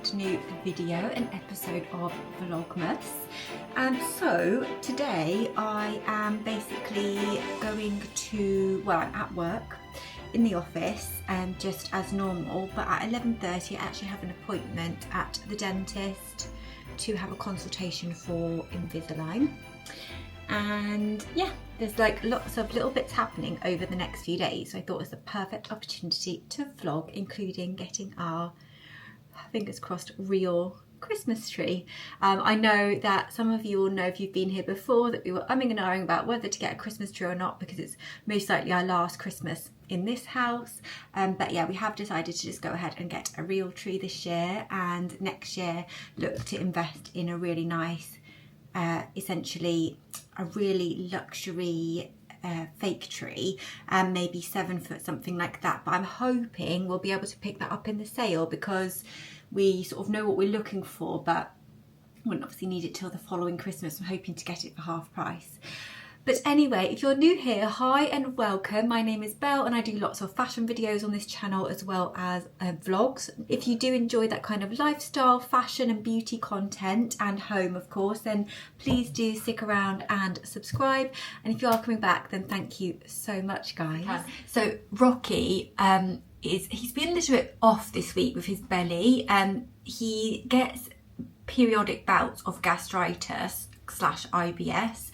brand new video, an episode of VLOGMAS. So today I am basically going to, well, I'm at work in the office just as normal, but at 11:30 I actually have an appointment at the dentist to have a consultation for Invisalign. And yeah, there's like lots of little bits happening over the next few days, so I thought it was the perfect opportunity to vlog, including getting our, fingers crossed, real Christmas tree. I know that some of you will know, if you've been here before, that we were umming and ahhing about whether to get a Christmas tree or not, because it's most likely our last Christmas in this house. But yeah, we have decided to just go ahead and get a real tree this year, and next year look to invest in a really nice, essentially a really luxury fake tree, and maybe 7 foot, something like that. But I'm hoping we'll be able to pick that up in the sale, because we sort of know what we're looking for, but wouldn't obviously need it till the following Christmas. I'm hoping to get it for half price. But anyway, if you're new here, hi and welcome. My name is Belle and I do lots of fashion videos on this channel, as well as vlogs. If you do enjoy that kind of lifestyle, fashion and beauty content, and home of course, then please do stick around and subscribe. And if you are coming back, then thank you so much, guys. So Rocky, he's been a little bit off this week with his belly. He gets periodic bouts of gastritis / IBS.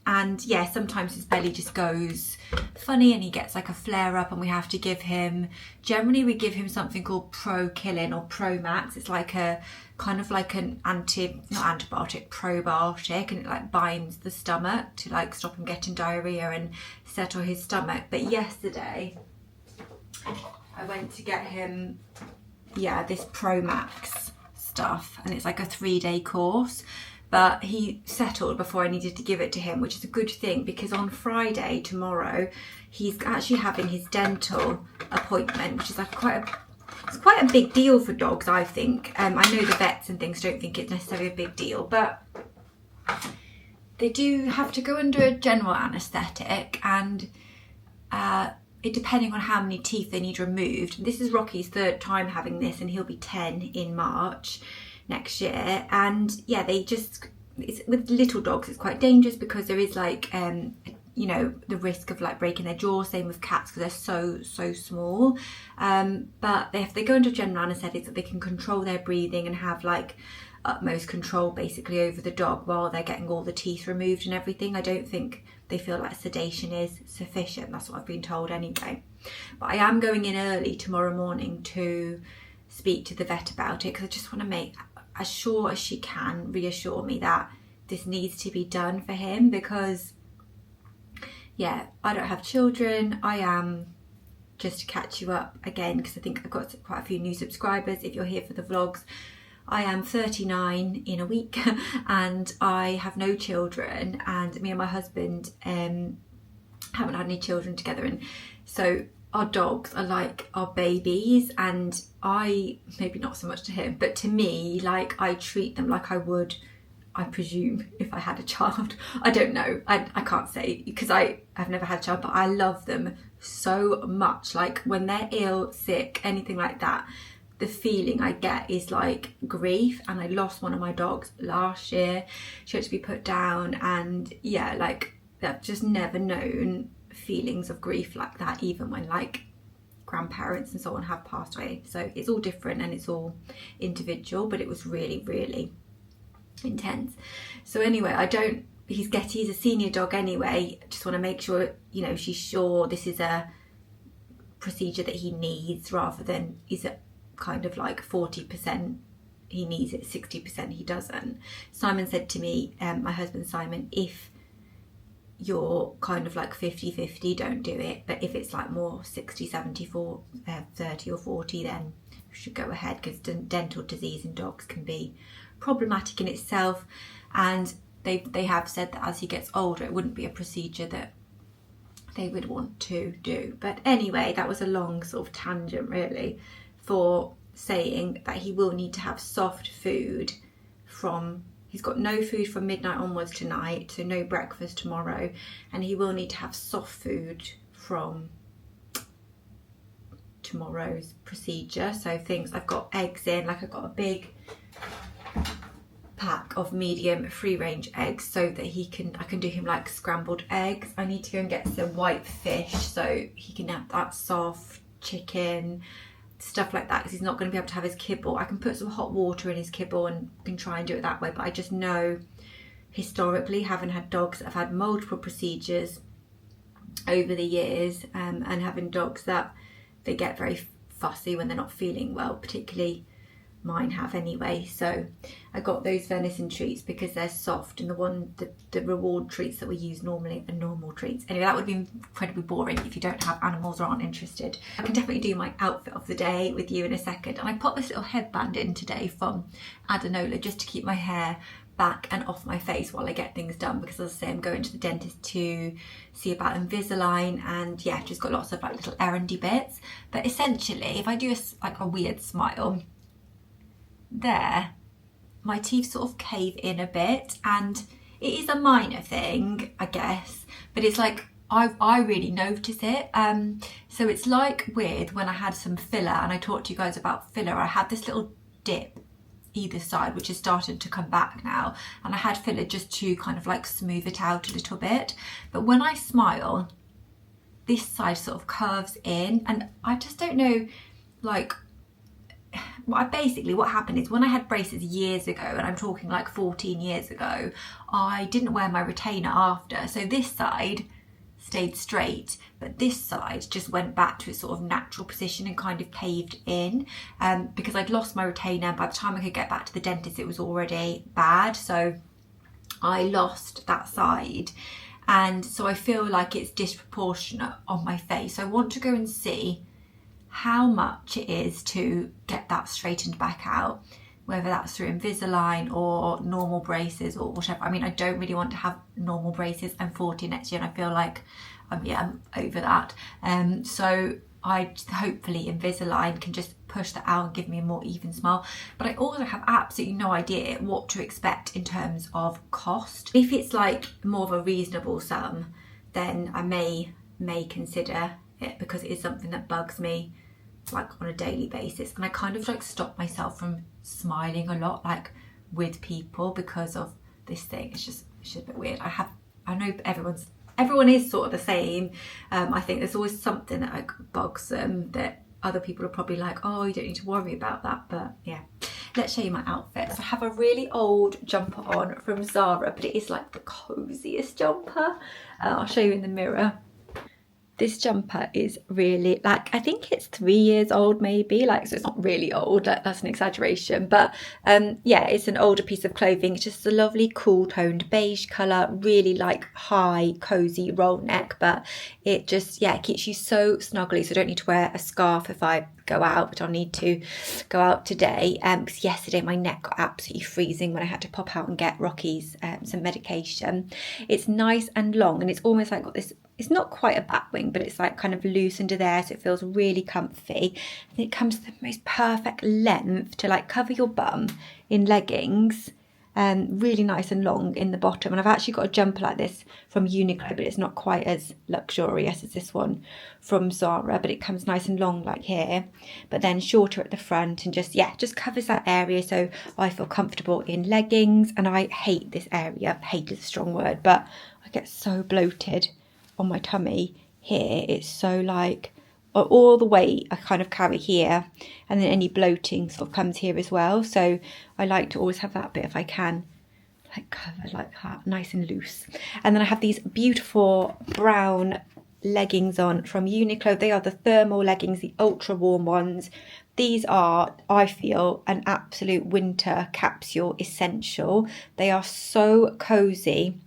And yeah, sometimes his belly just goes funny and he gets like a flare up, and we have to give him, generally we give him something called Pro-Killin or Pro-Max. It's like a kind of like an probiotic, and it like binds the stomach to like stop him getting diarrhea and settle his stomach. But yesterday I went to get him, this Pro-Max stuff, and it's like a 3-day course. But he settled before I needed to give it to him, which is a good thing, because on Friday, tomorrow, he's actually having his dental appointment, which is like quite a big deal for dogs, I think. I know the vets and things don't think it's necessarily a big deal, but they do have to go under a general anaesthetic, and depending on how many teeth they need removed. This is Rocky's 3rd time having this, and he'll be 10 in March next year. And yeah, with little dogs it's quite dangerous, because there is like the risk of like breaking their jaw. Same with cats, because they're so small. But if they go into general anaesthetic, that they can control their breathing and have like utmost control basically over the dog while they're getting all the teeth removed and everything. I don't think they feel like sedation is sufficient. That's what I've been told anyway. But I am going in early tomorrow morning to speak to the vet about it, because I just want to make as sure as she can reassure me that this needs to be done for him, because yeah, I don't have children. I am, just to catch you up again, because I think I've got quite a few new subscribers if you're here for the vlogs, I am 39 in a week and I have no children, and me and my husband haven't had any children together, and so our dogs are like our babies. And I, maybe not so much to him, but to me, like I treat them like I would, I presume, if I had a child. I don't know, I can't say, because I've never had a child, but I love them so much. Like when they're ill, sick, anything like that, the feeling I get is like grief. And I lost one of my dogs last year. She had to be put down, and yeah, like I've just never known feelings of grief like that, even when like grandparents and so on have passed away. So it's all different and it's all individual, but it was really, really intense. So anyway, he's a senior dog anyway. I just want to make sure, she's sure this is a procedure that he needs, rather than is it kind of like 40% he needs it, 60% he doesn't. Simon said to me, my husband Simon, if you're kind of like 50-50, don't do it, but if it's like more 60-70 30 or 40, then you should go ahead, because dental disease in dogs can be problematic in itself. And they have said that as he gets older, it wouldn't be a procedure that they would want to do. But anyway, that was a long sort of tangent really, for saying that he will need to have soft food he's got no food from midnight onwards tonight, so no breakfast tomorrow, and he will need to have soft food from tomorrow's procedure. So things, I've got eggs in, like I've got a big pack of medium free range eggs so that I can do him like scrambled eggs. I need to go and get some white fish so he can have that, soft chicken, stuff like that, because he's not going to be able to have his kibble. I can put some hot water in his kibble and can try and do it that way, but I just know historically, having had dogs that have had multiple procedures over the years, and having dogs that they get very fussy when they're not feeling well, particularly mine have anyway. So I got those venison treats because they're soft, and the reward treats that we use normally are normal treats. Anyway, that would be incredibly boring if you don't have animals or aren't interested. I can definitely do my outfit of the day with you in a second, and I put this little headband in today from Adenola just to keep my hair back and off my face while I get things done, because as I say, I'm going to the dentist to see about Invisalign, and yeah, just got lots of like little errandy bits. But essentially, if I do a weird smile there, my teeth sort of cave in a bit, and it is a minor thing, I guess, but it's like I really notice it. So it's like with when I had some filler, and I talked to you guys about filler, I had this little dip either side which has started to come back now, and I had filler just to kind of like smooth it out a little bit. But when I smile, this side sort of curves in, and I just don't know, like, basically what happened is when I had braces years ago, and I'm talking like 14 years ago, I didn't wear my retainer after, so this side stayed straight, but this side just went back to its sort of natural position and kind of caved in, because I'd lost my retainer. By the time I could get back to the dentist, it was already bad, so I lost that side, and so I feel like it's disproportionate on my face. So I want to go and see how much it is to get that straightened back out, whether that's through Invisalign or normal braces or whatever. I mean, I don't really want to have normal braces. I'm 40 next year and I feel like I'm over that. So hopefully Invisalign can just push that out and give me a more even smile. But I also have absolutely no idea what to expect in terms of cost. If it's like more of a reasonable sum, then I may consider it, because it is something that bugs me like on a daily basis, and I kind of like stop myself from smiling a lot like with people because of this thing. It's just a bit weird. I know everyone is sort of the same. I think there's always something that like bugs them that other people are probably like, oh, you don't need to worry about that. But yeah, let's show you my outfit. So I have a really old jumper on from Zara, but it is like the coziest jumper. I'll show you in the mirror. This jumper is really, like, I think it's 3 years old maybe, like, so it's not really old, like, that's an exaggeration, but yeah, it's an older piece of clothing. It's just a lovely cool toned beige colour, really like high cozy roll neck, but it just, yeah, it keeps you so snuggly, so I don't need to wear a scarf if I go out, but I'll need to go out today, because yesterday my neck got absolutely freezing when I had to pop out and get Rocky's some medication. It's nice and long, and it's almost like got this, it's not quite a bat wing, but it's like kind of loose under there, so it feels really comfy. And it comes to the most perfect length to like cover your bum in leggings, really nice and long in the bottom. And I've actually got a jumper like this from Uniqlo, but it's not quite as luxurious as this one from Zara, but it comes nice and long like here, but then shorter at the front, and just, yeah, just covers that area so I feel comfortable in leggings. And I hate this area, hate is a strong word, but I get so bloated on my tummy here. It's so like all the weight I kind of carry here, and then any bloating sort of comes here as well, so I like to always have that bit if I can, like covered like that, nice and loose. And then I have these beautiful brown leggings on from Uniqlo. They are the thermal leggings, the ultra warm ones. These are, I feel, an absolute winter capsule essential. They are so cozy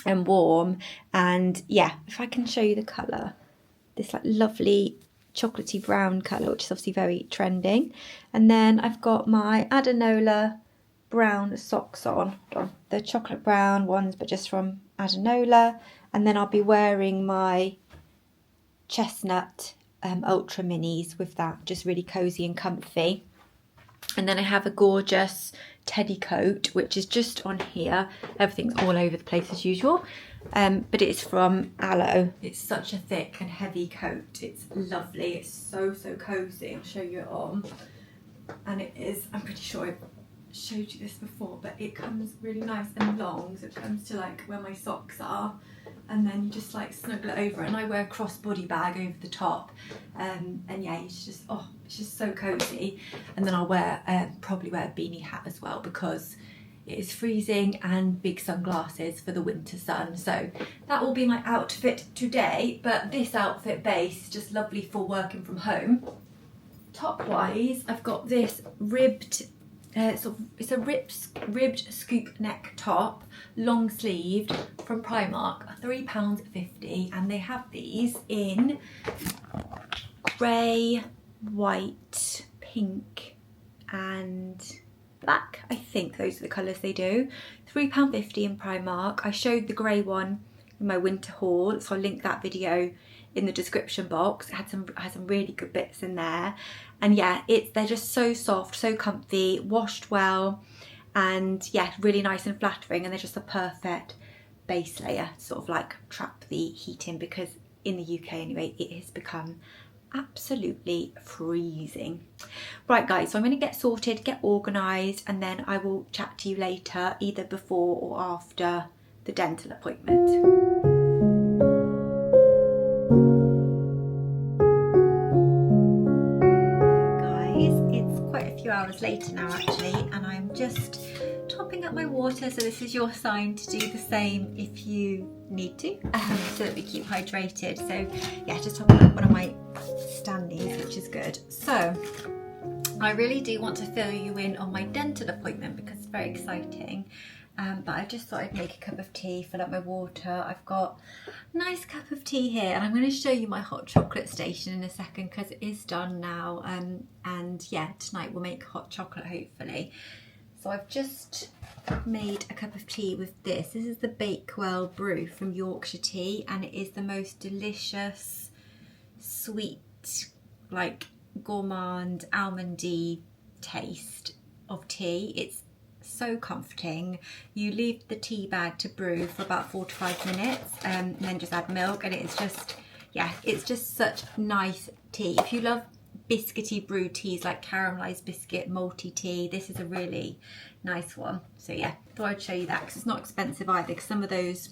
and warm, and yeah, if I can show you the colour, this like lovely chocolatey brown colour, which is obviously very trending. And then I've got my Adenola brown socks on, the chocolate brown ones, but just from Adenola. And then I'll be wearing my chestnut ultra minis with that, just really cozy and comfy. And then I have a gorgeous teddy coat, which is just on here. Everything's all over the place as usual. but it's from Aloe. It's such a thick and heavy coat. It's lovely. It's so cozy. I'll show you it on. And it is, I'm pretty sure I've showed you this before, but it comes really nice and long, so it comes to like where my socks are, and then you just like snuggle it over, and I wear a crossbody bag over the top, and yeah, it's just so cozy. And then I'll wear probably wear a beanie hat as well, because it is freezing, and big sunglasses for the winter sun. So that will be my outfit today. But this outfit base, just lovely for working from home. Top wise, I've got this ribbed it's a ribbed scoop neck top, long sleeved, from Primark, £3.50, and they have these in grey, white, pink and black. I think those are the colours they do. £3.50 in Primark. I showed the grey one in my winter haul, so I'll link that video in the description box. It had some really good bits in there, and yeah, they're just so soft, so comfy, washed well, and yeah, really nice and flattering, and they're just a perfect base layer to sort of like trap the heat in, because in the UK anyway it has become absolutely freezing. Right guys, so I'm going to get sorted, get organised, and then I will chat to you later, either before or after the dental appointment. Hours later now actually, and I'm just topping up my water, so this is your sign to do the same if you need to, so that we keep hydrated. So yeah, just topping up one of my standees, which is good. So I really do want to fill you in on my dental appointment because it's very exciting. But I just thought I'd make a cup of tea, fill up my water. I've got a nice cup of tea here, and I'm going to show you my hot chocolate station in a second because it is done now. And yeah, tonight we'll make hot chocolate hopefully. So I've just made a cup of tea with this. This is the Bakewell brew from Yorkshire Tea, and it is the most delicious, sweet, like gourmand, almondy taste of tea. It's so comforting. You leave the tea bag to brew for about 4 to 5 minutes, and then just add milk, and it's just, yeah, it's just such nice tea. If you love biscuity brewed teas like caramelized biscuit, malty tea, this is a really nice one. So yeah, thought I'd show you that because it's not expensive either, because some of those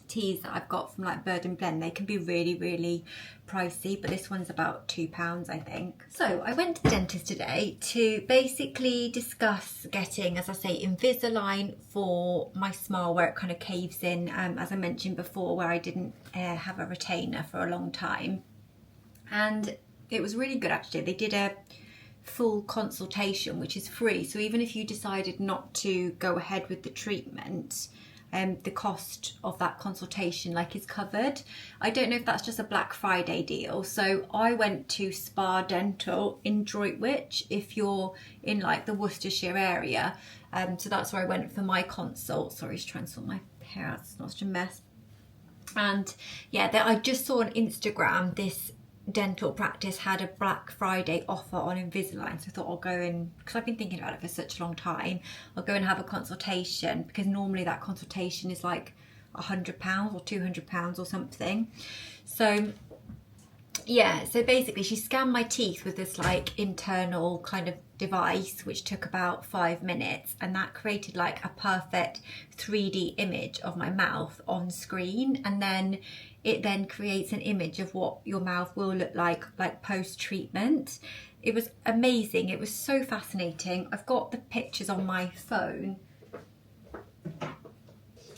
teas that I've got from like Bird and Blend, they can be really pricey, but this one's about £2 I think. So I went to the dentist today to basically discuss getting, as I say, Invisalign for my smile where it kind of caves in, as I mentioned before, where I didn't have a retainer for a long time. And it was really good actually. They did a full consultation, which is free, so even if you decided not to go ahead with the treatment, the cost of that consultation is covered. I don't know if that's just a Black Friday deal. So I went to Spa Dental in Droitwich, if you're in like the Worcestershire area. So that's where I went for my consult. Sorry, just trying to sort my hair out, it's not such a mess. And yeah, I just saw on Instagram this dental practice had a Black Friday offer on Invisalign, so I thought I'll go in, because I've been thinking about it for such a long time. I'll go and have a consultation, because normally that consultation is like £100 or £200 or something. So yeah, so basically she scanned my teeth with this like internal kind of device, which took about 5 minutes, and that created like a perfect 3D image of my mouth on screen, and then it then creates an image of what your mouth will look like post-treatment. It was amazing. It was so fascinating. I've got the pictures on my phone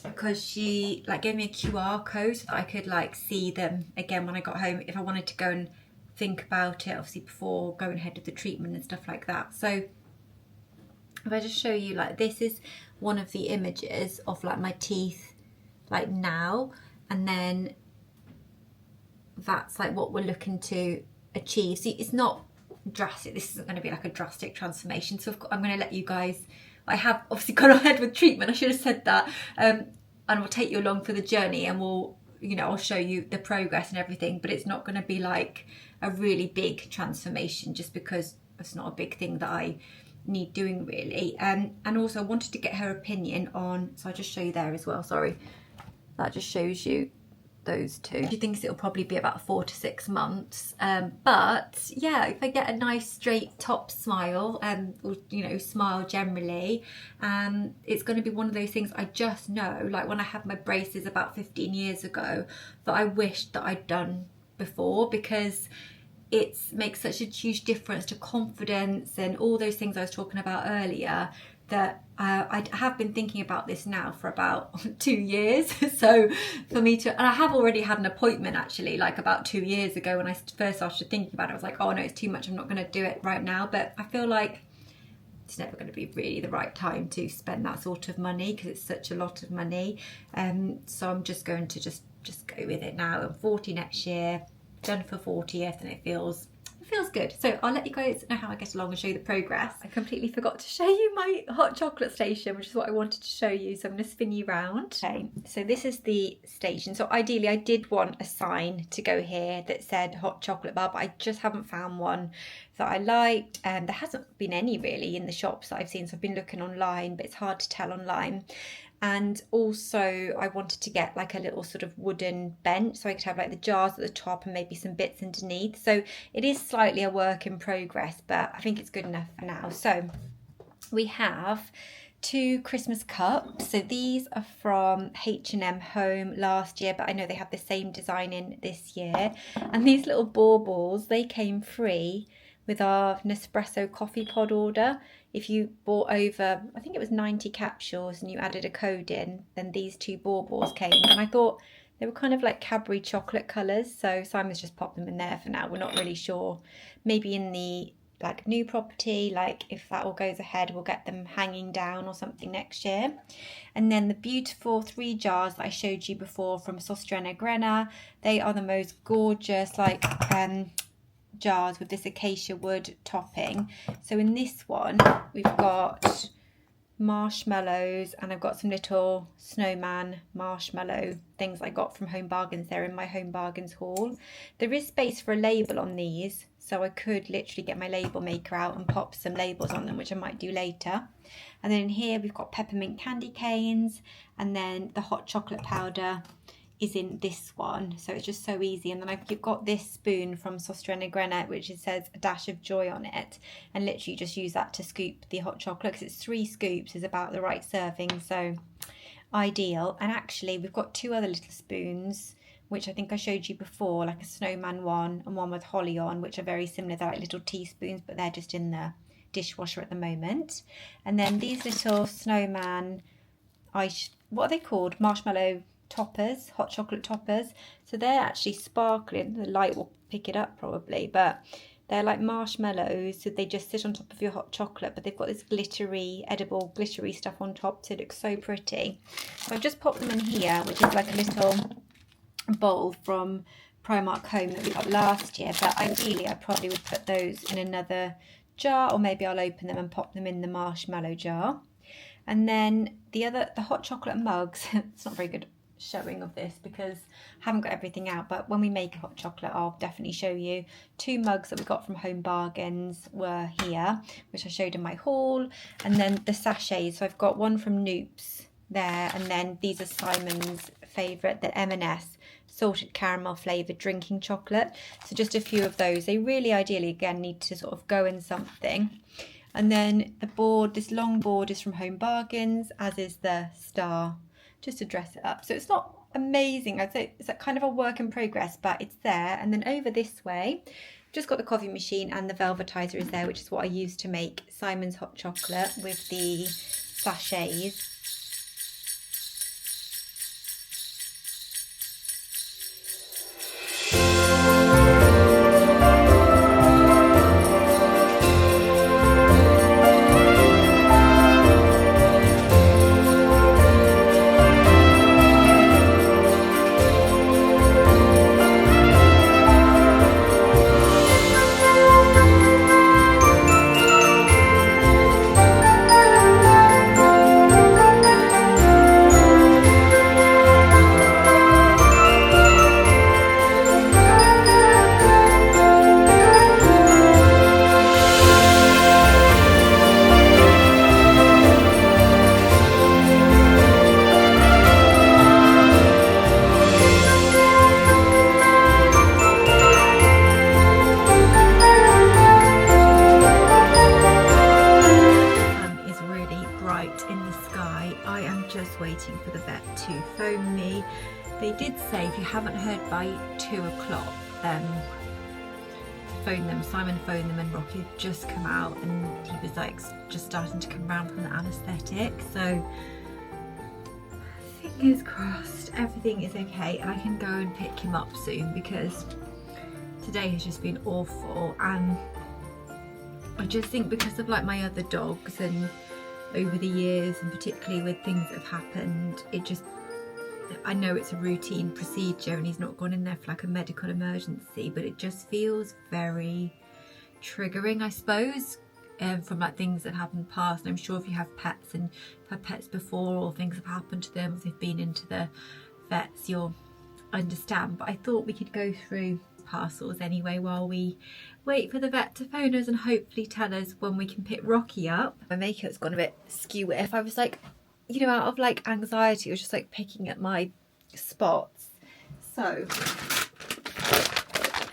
because she gave me a QR code so that I could see them again when I got home if I wanted to go and think about it, obviously before going ahead with the treatment and stuff like that. So if I just show you, this is one of the images of my teeth now, and then that's what we're looking to achieve. See, it's not drastic. This isn't going to be a drastic transformation. So I'm going to let you guys, I have obviously gone ahead with treatment, I should have said that, and we'll take you along for the journey, and we'll, I'll show you the progress and everything, but it's not going to be a really big transformation, just because it's not a big thing that I need doing really. And also I wanted to get her opinion on, so I'll just show you there as well, sorry. that just shows you those two. She thinks it'll probably be about 4 to 6 months, but yeah, if I get a nice straight top smile, or you know, smile generally, it's going to be one of those things I just know, like when I had my braces about 15 years ago, that I wished that I'd done before, because it makes such a huge difference to confidence and all those things I was talking about earlier, that I have been thinking about this now for about 2 years. So for me to, and I have already had an appointment actually, like about 2 years ago when I first started thinking about it. I was like, oh no, it's too much, I'm not going to do it right now. But I feel like it's never going to be really the right time to spend that sort of money, because it's such a lot of money. So I'm just going to just go with it now. I'm 40 next year, done for 40th, and it feels good. So I'll let you guys know how I get along and show you the progress. I completely forgot to show you my hot chocolate station, which is what I wanted to show you, so I'm going to spin you round. Okay, so this is the station. So ideally I did want a sign to go here that said hot chocolate bar, but I just haven't found one that I liked, and there hasn't been any really in the shops that I've seen, so I've been looking online, but it's hard to tell online. And also I wanted to get like a little sort of wooden bench, so I could have like the jars at the top and maybe some bits underneath. So it is slightly a work in progress, but I think it's good enough for now. So we have 2 Christmas cups. So these are from H&M Home last year, but I know they have the same design in this year. And these little baubles, they came free with our Nespresso coffee pod order. If you bought over, I think it was 90 capsules and you added a code in, then these 2 baubles came. And I thought they were kind of like Cadbury chocolate colours. So Simon's just popped them in there for now. We're not really sure. Maybe in the like new property, like if that all goes ahead, we'll get them hanging down or something next year. And then the beautiful 3 jars that I showed you before from Sostrena Grena. They are the most gorgeous, like jars with this acacia wood topping. So in this one we've got marshmallows, and I've got some little snowman marshmallow things I got from Home Bargains. They're in my Home Bargains haul. There is space for a label on these, so I could literally get my label maker out and pop some labels on them, which I might do later. And then in here we've got peppermint candy canes, and then the hot chocolate powder is in this one, so it's just so easy. And then I've got this spoon from Sostrena Grena, which it says a dash of joy on it, and literally just use that to scoop the hot chocolate, because it's 3 scoops is about the right serving, so ideal. And actually we've got 2 other little spoons, which I think I showed you before, like a snowman one and one with holly on, which are very similar. They're like little teaspoons, but they're just in the dishwasher at the moment. And then these little snowman, what are they called? Marshmallow toppers, hot chocolate toppers. So they're actually sparkling. The light will pick it up probably, but they're like marshmallows, so they just sit on top of your hot chocolate, but they've got this glittery, edible glittery stuff on top, so it looks so pretty. So I've just popped them in here, which is like a little bowl from Primark Home that we got last year, but ideally I probably would put those in another jar, or maybe I'll open them and pop them in the marshmallow jar. And then the hot chocolate mugs, it's not very good showing of this because I haven't got everything out, but when we make hot chocolate I'll definitely show you. 2 mugs that we got from Home Bargains were here, which I showed in my haul. And then the sachets, so I've got one from Noops there, and then these are Simon's favourite, the M&S salted caramel flavoured drinking chocolate. So just a few of those. They really ideally again need to sort of go in something. And then the board, this long board is from Home Bargains, as is the star, just to dress it up. So it's not amazing. I'd say it's kind of a work in progress, but it's there. And then over this way, just got the coffee machine, and the velvetizer is there, which is what I use to make Simon's hot chocolate with the sachets. haven't heard by 2 o'clock, phone them. Simon phoned them and Rocky had just come out and he was like just starting to come round from the anaesthetic. So fingers crossed everything is okay and I can go and pick him up soon, because today has just been awful. And I just think because of like my other dogs and over the years, and particularly with things that have happened, it just, I know it's a routine procedure and he's not gone in there for like a medical emergency, but it just feels very triggering, I suppose, from like things that have happened in the past. And I'm sure if you have pets and had pets before, or things have happened to them, if they've been into the vets, you'll understand. But I thought we could go through parcels anyway while we wait for the vet to phone us and hopefully tell us when we can pick Rocky up. My makeup's gone a bit skew. If I was like, you know, out of like anxiety, I was just like picking at my spots. So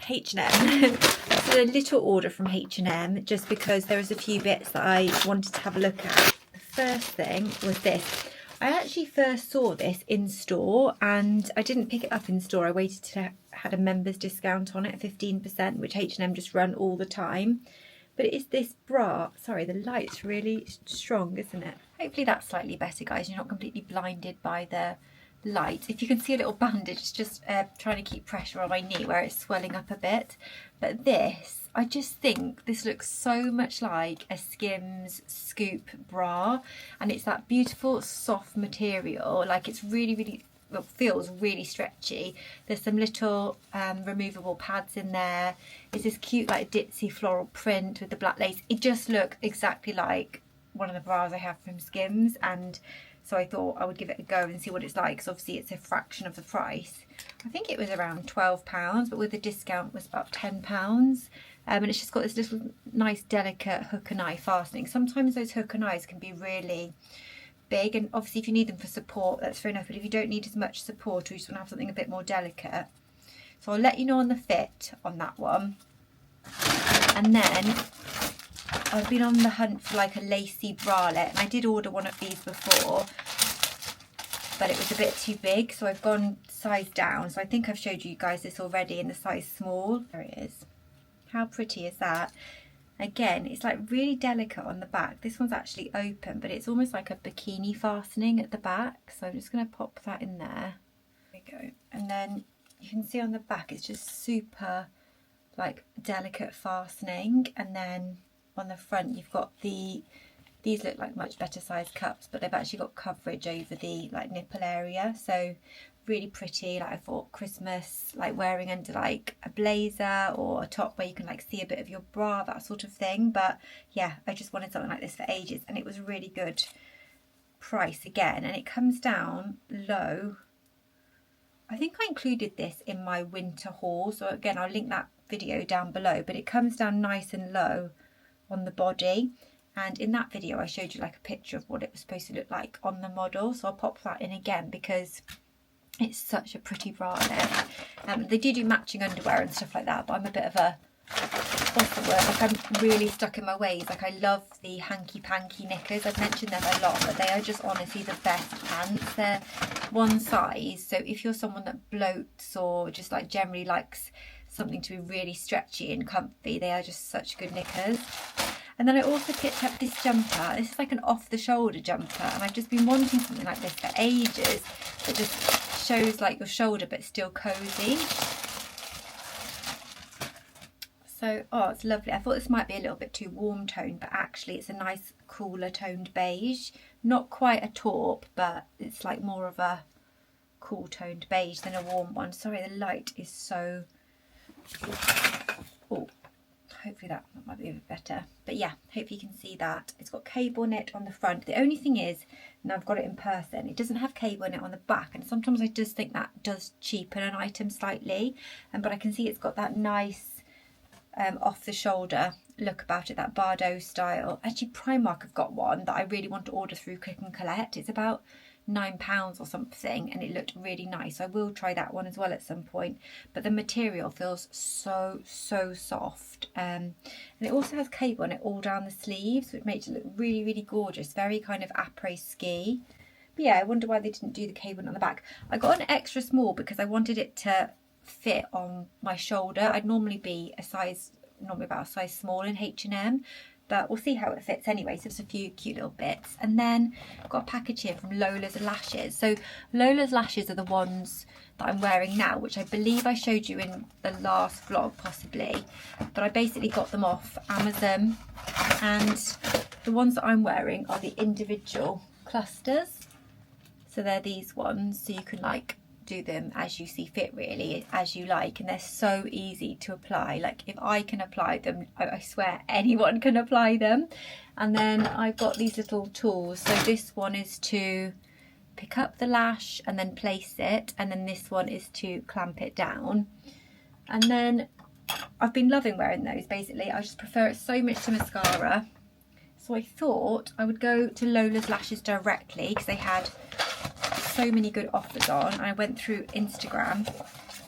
H&M. So a little order from H&M just because there was a few bits that I wanted to have a look at. The first thing was this. I actually first saw this in store and I didn't pick it up in store. I waited to had a members discount on it, 15%, which H&M just run all the time. But it is this bra. Sorry, the light's really strong, isn't it? Hopefully that's slightly better, guys. You're not completely blinded by the light. If you can see a little bandage, it's just trying to keep pressure on my knee where it's swelling up a bit. But this, I just think this looks so much like a Skims Scoop bra, and it's that beautiful soft material. Like it's really, well, feels really stretchy. There's some little removable pads in there. It's this cute like ditzy floral print with the black lace. It just looks exactly like one of the bras I have from Skims, and so I thought I would give it a go and see what it's like, because obviously it's a fraction of the price. I think it was around £12, but with the discount it was about £10. And it's just got this little nice delicate hook and eye fastening. Sometimes those hook and eyes can be really big, and obviously if you need them for support, that's fair enough, but if you don't need as much support or you just want to have something a bit more delicate, so I'll let you know on the fit on that one. And then I've been on the hunt for like a lacy bralette, and I did order one of these before, but it was a bit too big, so I've gone size down. So I think I've showed you guys this already in the size small. There it is. How pretty is that? Again, it's like really delicate on the back. This one's actually open, but it's almost like a bikini fastening at the back. So I'm just going to pop that in there. There we go. And then you can see on the back, it's just super like delicate fastening. And then on the front, you've got these look like much better sized cups, but they've actually got coverage over the like nipple area. So really pretty. Like I thought Christmas, like wearing under like a blazer or a top where you can like see a bit of your bra, that sort of thing. But yeah, I just wanted something like this for ages, and it was a really good price again, and it comes down low. I think I included this in my winter haul, so again I'll link that video down below, but it comes down nice and low on the body. And in that video I showed you like a picture of what it was supposed to look like on the model, so I'll pop that in again because it's such a pretty bralette. They do matching underwear and stuff like that, but I'm a bit of a, what's the word, like I'm really stuck in my ways. Like I love the hanky panky knickers. I've mentioned them a lot, but they are just honestly the best pants. They're one size, so if you're someone that bloats or just like generally likes something to be really stretchy and comfy, they are just such good knickers. And then I also picked up this jumper. This is like an off-the-shoulder jumper, and I've just been wanting something like this for ages that just shows like your shoulder but still cozy. So, oh, it's lovely. I thought this might be a little bit too warm toned, but actually it's a nice cooler toned beige. Not quite a taupe, but it's like more of a cool toned beige than a warm one. Sorry, the light is so... Oh. Hopefully that might be a bit better, but yeah, hopefully you can see that. It's got cable knit on the front. The only thing is, and I've got it in person, it doesn't have cable knit on the back, and sometimes I just think that does cheapen an item slightly. But I can see it's got that nice off the shoulder look about it, that Bardot style. Actually Primark have got one that I really want to order through Click and Collect. It's about £9 or something, and it looked really nice. I will try that one as well at some point, but the material feels so soft, and it also has cable on it all down the sleeves, which makes it look really gorgeous. Very kind of après ski, Yeah, I wonder why they didn't do the cable on the back. I got an extra small because I wanted it to fit on my shoulder. I'd normally be about a size small in H&M, but we'll see how it fits anyway. So it's a few cute little bits. And then I've got a package here from Lola's Lashes. So Lola's Lashes are the ones that I'm wearing now, which I believe I showed you in the last vlog possibly, but I basically got them off Amazon, and the ones that I'm wearing are the individual clusters. So they're these ones, so you can like do them as you see fit, really, as you like, and they're so easy to apply. Like if I can apply them, I swear anyone can apply them. And then I've got these little tools. So this one is to pick up the lash and then place it, and then this one is to clamp it down. And then I've been loving wearing those. Basically I just prefer it so much to mascara, so I thought I would go to Lola's Lashes directly because they had so many good offers on. I went through Instagram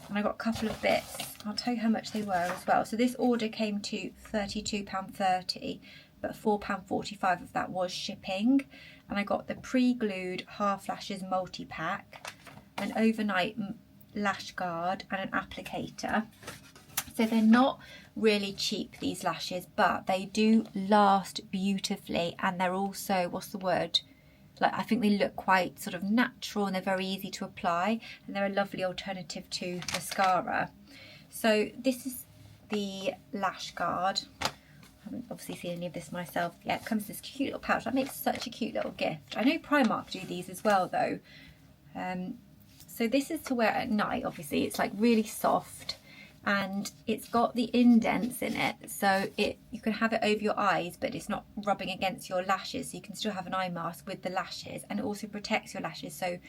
and I got a couple of bits. I'll tell you how much they were as well. So this order came to £32.30, but £4.45 of that was shipping. And I got the pre-glued half lashes multi-pack, an overnight lash guard and an applicator. So they're not really cheap, these lashes, but they do last beautifully, and they're also, what's the word? Like, I think they look quite sort of natural, and they're very easy to apply, and they're a lovely alternative to mascara. So this is the lash guard. I haven't obviously seen any of this myself yet. It comes in this cute little pouch. That makes such a cute little gift. I know Primark do these as well though. So this is to wear at night. Obviously it's like really soft, and it's got the indents in it, so you can have it over your eyes, but it's not rubbing against your lashes, so you can still have an eye mask with the lashes, and it also protects your lashes. So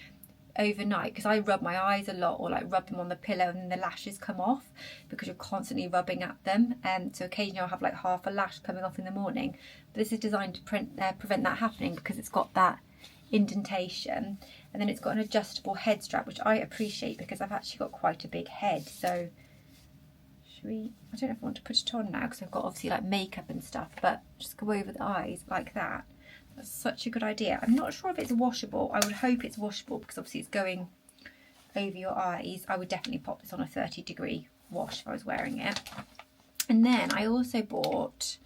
overnight, because I rub my eyes a lot, or like rub them on the pillow, and then the lashes come off because you're constantly rubbing at them, and so occasionally I'll have like half a lash coming off in the morning. But this is designed to prevent that happening, because it's got that indentation, and then it's got an adjustable head strap, which I appreciate because I've actually got quite a big head. So I don't know if I want to put it on now because I've got obviously like makeup and stuff, but just go over the eyes like that. That's such a good idea. I'm not sure if it's washable. I would hope it's washable because obviously it's going over your eyes. I would definitely pop this on a 30-degree wash if I was wearing it. And then I also bought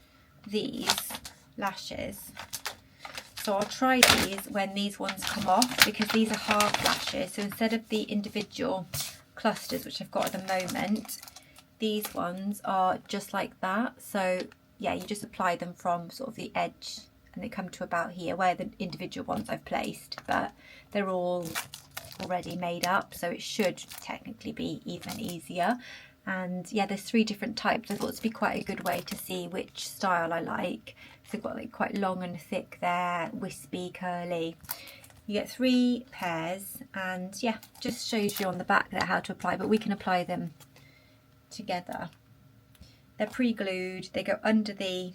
these lashes. So I'll try these when these ones come off, because these are half lashes. So instead of the individual clusters, which I've got at the moment, these ones are just like that. So yeah, you just apply them from sort of the edge, and they come to about here where the individual ones I've placed, but they're all already made up, so it should technically be even easier. And yeah, there's 3 different types. I thought it'd be quite a good way to see which style I like. So I've got like quite long and thick there, wispy, curly. You get 3 pairs, and yeah, just shows you on the back there how to apply, but we can apply them together. They're pre-glued, they go under the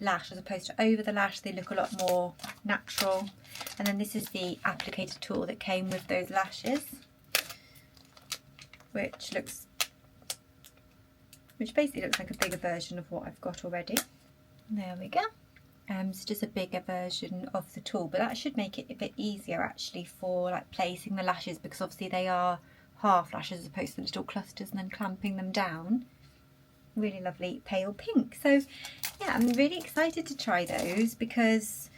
lash as opposed to over the lash. They look a lot more natural. And then this is the applicator tool that came with those lashes, which basically looks like a bigger version of what I've got already. There we go. It's just a bigger version of the tool, but that should make it a bit easier actually for like placing the lashes, because obviously they are half lashes as opposed to little clusters and then clamping them down. Really lovely pale pink. So yeah, I'm really excited to try those because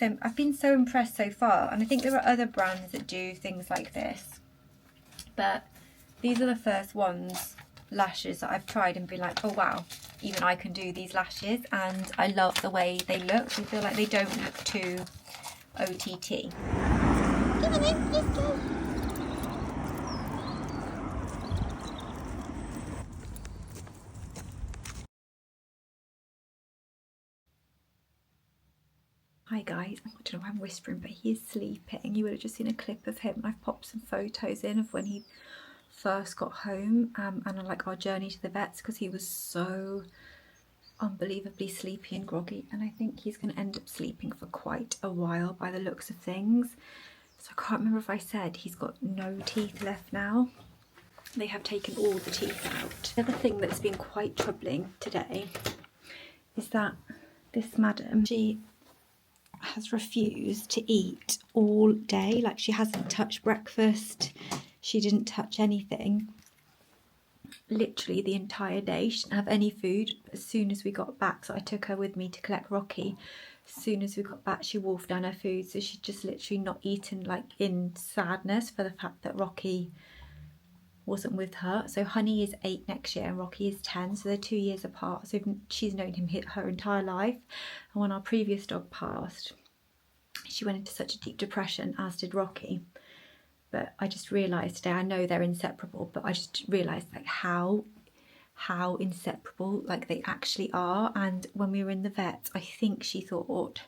I've been so impressed so far, and I think there are other brands that do things like this, but these are the first lashes that I've tried and been like, oh wow, even I can do these lashes, and I love the way they look. I feel like they don't look too OTT. Come on then, let's go. Hi guys, I don't know why I'm whispering, but he is sleeping. You would have just seen a clip of him. I've popped some photos in of when he first got home and like our journey to the vets, because he was so unbelievably sleepy and groggy, and I think he's going to end up sleeping for quite a while by the looks of things. So I can't remember if I said he's got no teeth left now. They have taken all the teeth out. The other thing that's been quite troubling today is that this madam, has refused to eat all day. Like, she hasn't touched breakfast. She didn't touch anything. Literally the entire day. She didn't have any food as soon as we got back. So I took her with me to collect Rocky. As soon as we got back, she wolfed down her food. So she'd just literally not eaten, like in sadness for the fact that Rocky wasn't with her. So Honey is 8 next year and Rocky is 10, so they're 2 years apart. So she's known him her entire life. And when our previous dog passed, she went into such a deep depression, as did Rocky. But I just realised today, I know they're inseparable, but I just realised like how inseparable like they actually are. And when we were in the vet, I think she thought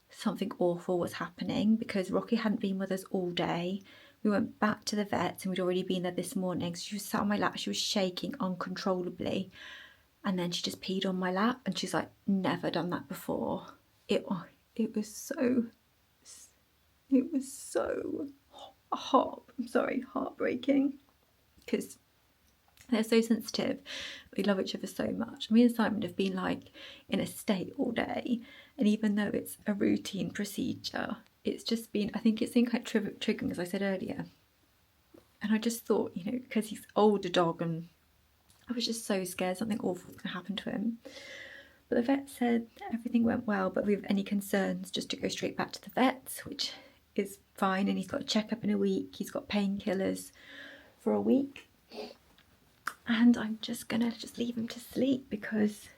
something awful was happening because Rocky hadn't been with us all day. We went back to the vet and we'd already been there this morning. So she was sat on my lap, she was shaking uncontrollably. And then she just peed on my lap and she's like, never done that before. It was so heartbreaking because they're so sensitive. We love each other so much. Me and Simon have been like in a state all day, and even though it's a routine procedure, it's just been, I think it's been quite triggering, as I said earlier. And I just thought, you know, because he's an older dog, and I was just so scared something awful was going to happen to him. But the vet said everything went well, but if we have any concerns, just to go straight back to the vets, which is fine. And he's got a checkup in a week. He's got painkillers for a week. And I'm just gonna leave him to sleep because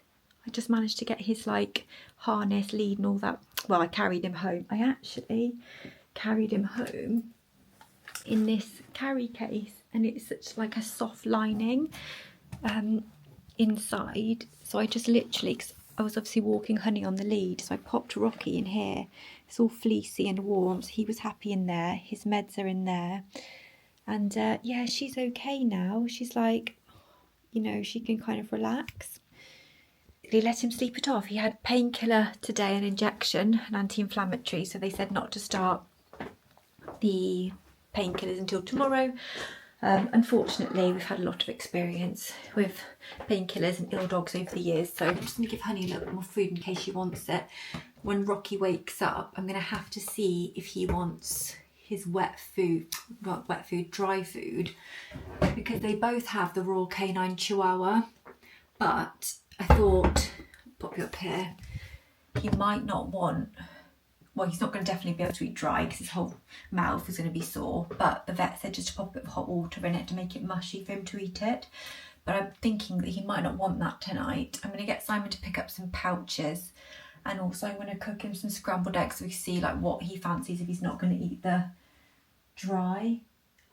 I just managed to get his like harness, lead and all that. Well, I carried him home. I actually carried him home in this carry case, and it's such like a soft lining inside. So I just literally, cause I was obviously walking Honey on the lead, so I popped Rocky in here. It's all fleecy and warm, so he was happy in there. His meds are in there. And yeah, she's okay now. She's like, you know, she can kind of relax. They let him sleep it off. He had painkiller today, an injection, an anti-inflammatory, so they said not to start the painkillers until tomorrow. Unfortunately, we've had a lot of experience with painkillers and ill dogs over the years, so I'm just going to give Honey a little bit more food in case she wants it. When Rocky wakes up, I'm going to have to see if he wants his wet food, not wet food, dry food, because they both have the Royal Canine Chihuahua. But I thought, pop you up here, he might not want, well, he's not going to definitely be able to eat dry because his whole mouth is going to be sore, but the vet said just to pop a bit of hot water in it to make it mushy for him to eat it. But I'm thinking that he might not want that tonight. I'm going to get Simon to pick up some pouches, and also I'm going to cook him some scrambled eggs so we see like what he fancies if he's not going to eat the dry.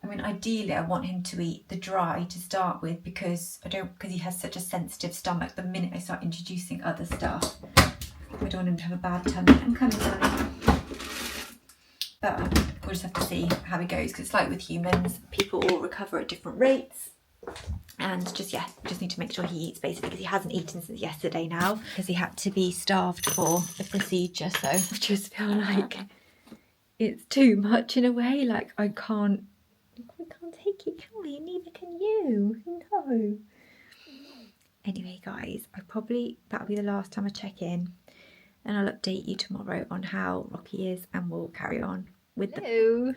I mean, ideally I want him to eat the dry to start with because he has such a sensitive stomach. The minute I start introducing other stuff, I don't want him to have a bad tummy. I'm coming, Sonny. But we'll just have to see how it goes, because it's like with humans, people all recover at different rates. And just need to make sure he eats basically, because he hasn't eaten since yesterday now, because he had to be starved for the procedure. So I just feel like it's too much in a way. Like we can't take it, can we? Neither can you. No. Anyway, guys, that'll be the last time I check in, and I'll update you tomorrow on how Rocky is, and we'll carry on with Hello.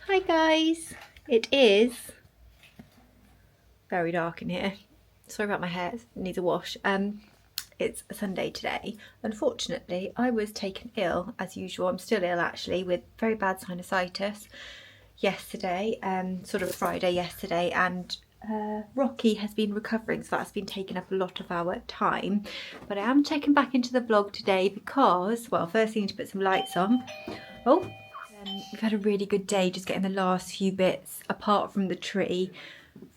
Hi guys. It is very dark in here. Sorry about my hair, it needs a wash. It's a Sunday today. Unfortunately, I was taken ill as usual. I'm still ill actually, with very bad sinusitis yesterday, sort of Friday yesterday, and Rocky has been recovering, so that's been taking up a lot of our time. But I am checking back into the vlog today because, well, first I need to put some lights on. We've had a really good day, just getting the last few bits apart from the tree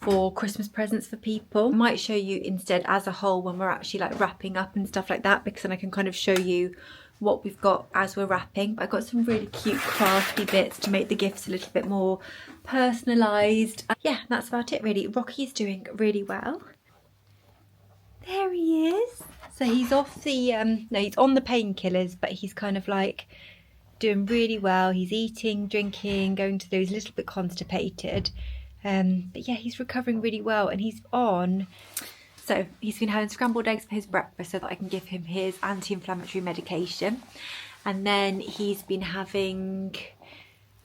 for Christmas presents for people. I might show you instead as a whole when we're actually like wrapping up and stuff like that, because then I can kind of show you what we've got as we're wrapping. But I got some really cute crafty bits to make the gifts a little bit more personalised. Yeah, that's about it really. Rocky's doing really well. There he is. So he's off the no, he's on the painkillers, but he's kind of like doing really well. He's eating, drinking, going to those, a little bit constipated. But yeah, he's recovering really well, and he's on So he's been having scrambled eggs for his breakfast so that I can give him his anti-inflammatory medication. And then he's been having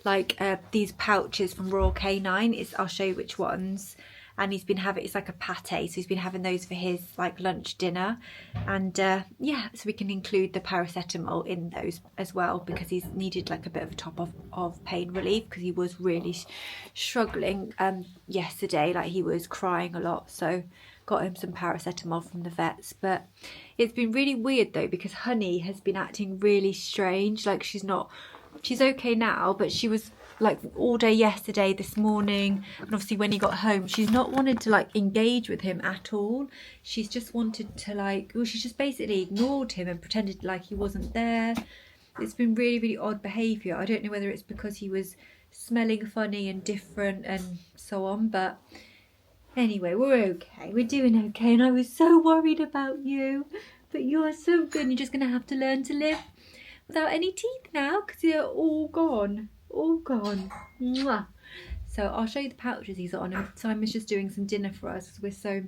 like these pouches from Royal Canine. I'll show you which ones. And he's been having, it's like a pate, so he's been having those for his like lunch dinner. And yeah, so we can include the paracetamol in those as well, because he's needed like a bit of a top of pain relief, because he was really struggling yesterday, like he was crying a lot. So got him some paracetamol from the vets. But it's been really weird though, because Honey has been acting really strange. Like she's okay now, but she was like all day yesterday, this morning, and obviously when he got home, she's not wanted to like engage with him at all. She's just wanted to like, well, she's just basically ignored him and pretended like he wasn't there. It's been really, really odd behaviour. I don't know whether it's because he was smelling funny and different and so on, but anyway, we're okay, we're doing okay. And I was so worried about you, but you're so good. You're just gonna have to learn to live without any teeth now, because they're all gone. All gone. Mwah. So I'll show you the pouches he's on. And Simon's just doing some dinner for us because we're so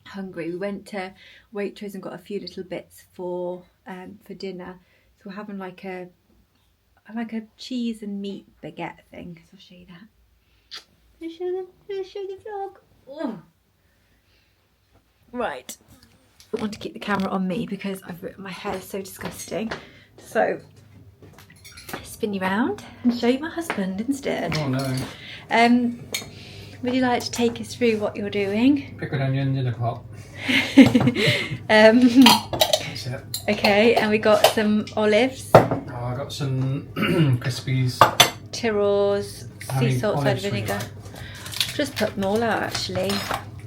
hungry. We went to Waitrose and got a few little bits for dinner. So we're having like a cheese and meat baguette thing. So I'll show you that. I'll show you the vlog. Oh. Right. I want to keep the camera on me because my hair is so disgusting. So spin you round and show you my husband instead. Oh no. Would you like to take us through what you're doing? Pickled onions in a pot. That's it. Okay, and we got some olives. Oh, I got some Crispies. Tyrrells, sea salt, cider vinegar. Just put them all out actually.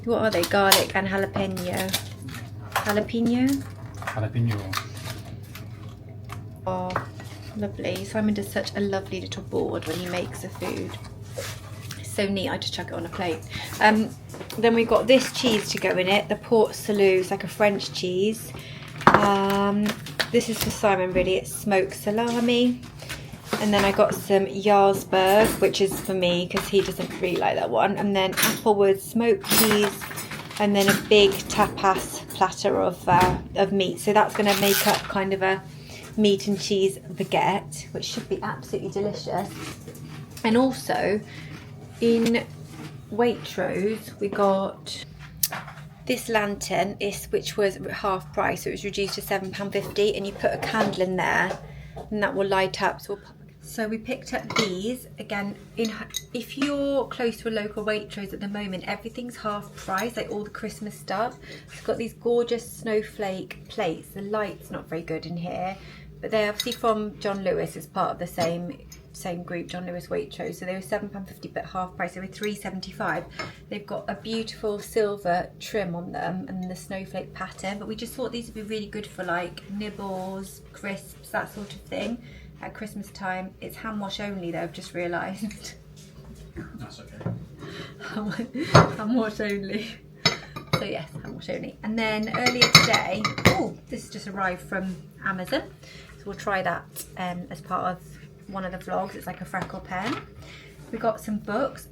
What are they? Garlic and jalapeno. Jalapeno? Jalapeno. Oh, lovely. Simon does such a lovely little board when he makes the food. It's so neat. I just chuck it on a plate. Then we got this cheese to go in it, the Port Salut. It's like a French cheese. This is for Simon really. It's smoked salami. And then I got some Jarlsberg, which is for me because he doesn't really like that one. And then Applewood smoked cheese, and then a big tapas platter of meat. So that's going to make up kind of a meat and cheese baguette, which should be absolutely delicious. And also in Waitrose we got this lantern, which was half price, so it was reduced to £7.50, and you put a candle in there and that will light up. So we picked up these again. If you're close to a local Waitrose at the moment, everything's half price, like all the Christmas stuff. It's got these gorgeous snowflake plates. The light's not very good in here, but they're obviously from John Lewis, as part of the same group, John Lewis Waitrose. So they were £7.50 but half price. They were £3.75. They've got a beautiful silver trim on them and the snowflake pattern, but we just thought these would be really good for like nibbles, crisps, that sort of thing at Christmas time. It's hand wash only though, I've just realised. That's okay. Hand wash only. So yes, hand wash only. And then earlier today, oh, this just arrived from Amazon. So we'll try that as part of one of the vlogs. It's like a freckle pen. We got some books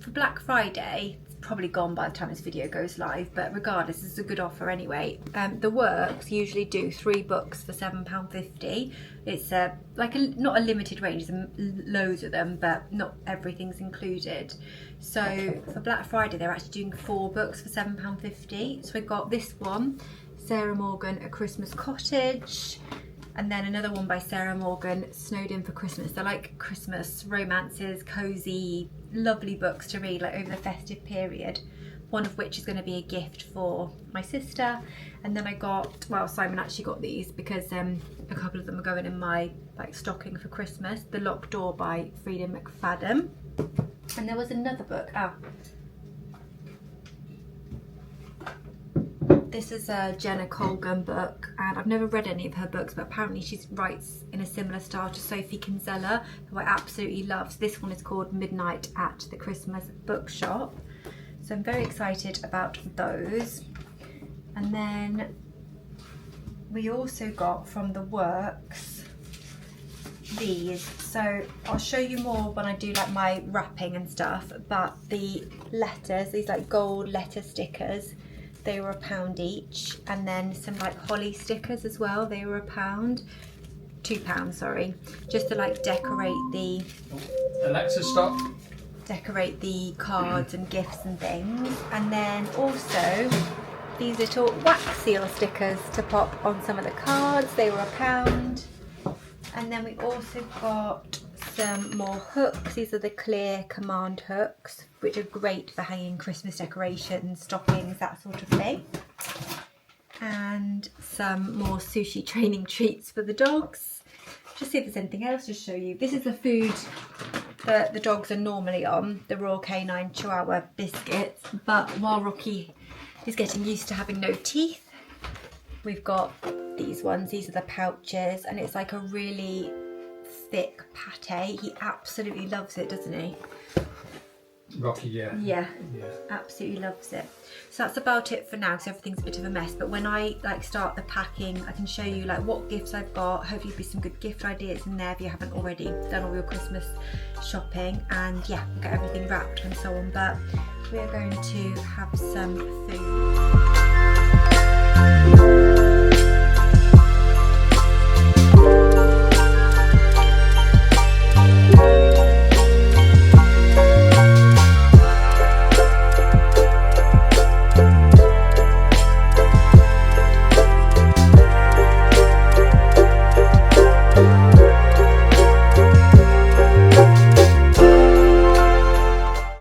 for Black Friday. It's probably gone by the time this video goes live, but regardless, this is a good offer anyway. The Works usually do 3 books for £7.50. It's not a limited range, there's loads of them, but not everything's included. So for Black Friday they're actually doing 4 books for £7.50. So we got this one, Sarah Morgan, A Christmas Cottage, and then another one by Sarah Morgan, Snowed In for Christmas. They're like Christmas romances, cosy, lovely books to read like over the festive period. One of which is going to be a gift for my sister. And then I got, well, Simon actually got these because a couple of them are going in my like stocking for Christmas. The Locked Door by Frida McFadden. And there was another book. This is a Jenna Colgan book, and I've never read any of her books, but apparently she writes in a similar style to Sophie Kinsella, who I absolutely love. So this one is called Midnight at the Christmas Bookshop. So I'm very excited about those. And then we also got from the Works these. So I'll show you more when I do like my wrapping and stuff, but the letters, these like gold letter stickers, they were £1 each, and then some like holly stickers as well, they were £2, sorry, just to like decorate the Alexa, stop. decorate the cards and gifts and things. And then also these little wax seal stickers to pop on some of the cards, they were £1. And then we also got some more hooks. These are the clear command hooks, which are great for hanging Christmas decorations, stockings, that sort of thing. And some more sushi training treats for the dogs. Just see if there's anything else to show you. This is the food that the dogs are normally on, the Royal Canine Chihuahua biscuits. But while Rocky is getting used to having no teeth, we've got these ones. These are the pouches, and it's like a really thick pate. He absolutely loves it, doesn't he? Rocky, yeah. Yeah, absolutely loves it. So that's about it for now, because everything's a bit of a mess. But when I like start the packing, I can show you like what gifts I've got. Hopefully there'll be some good gift ideas in there if you haven't already done all your Christmas shopping. And yeah, we'll get everything wrapped and so on. But we are going to have some food.